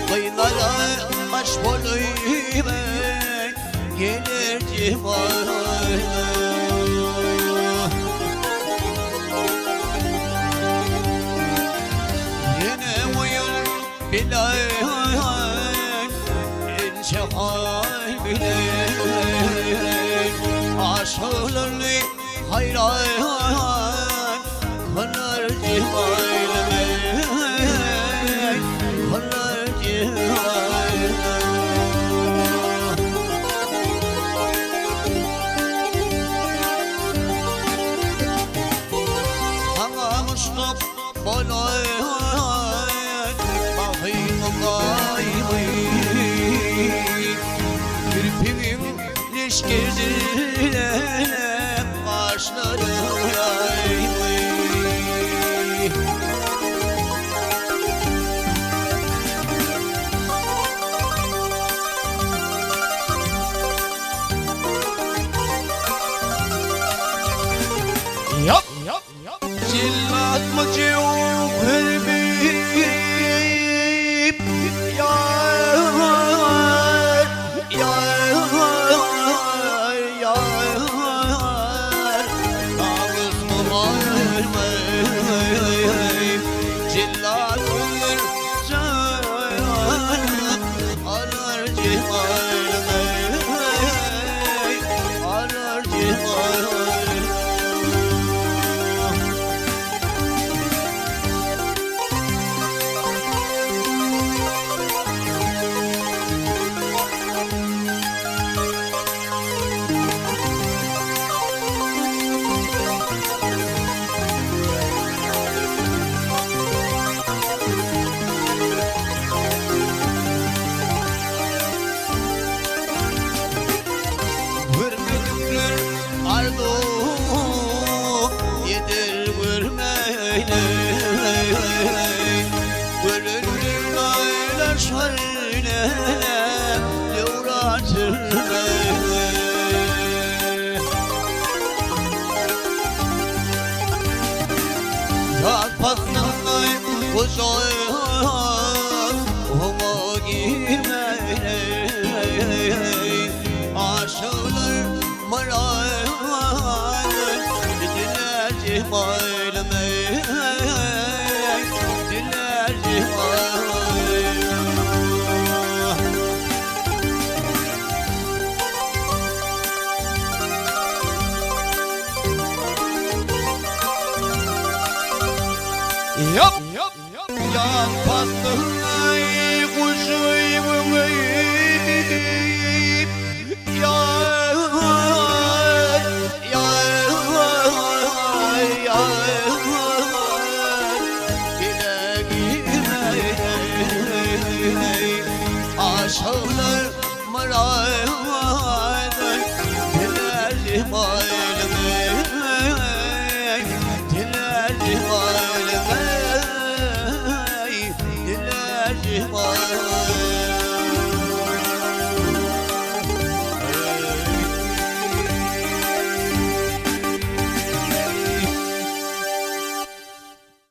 Kıyılara aç boluyum gelir civarına. Yine uyur bilen ince hal bilen aşklarını hayran kanar civarına. Kirpimim leş gezirem başlarım yaymayı. Yap yap yap. Cillat mı yok hırbim yar yar yar Namus mu var mı cillat mı arar civarını arar civarını. Ardu yedir vurmayla Vurulur aylar şöyle Devratır Yak pasnay uzay Homa girmeyle Aşılar maray Diler cimalime Diler cimalime. Yap yap yap. Yan pastırnay kuşuyum yar yar yar Dileğime aşağılar maraylar Dilerim aileme Dilerim aileme Dilerim aileme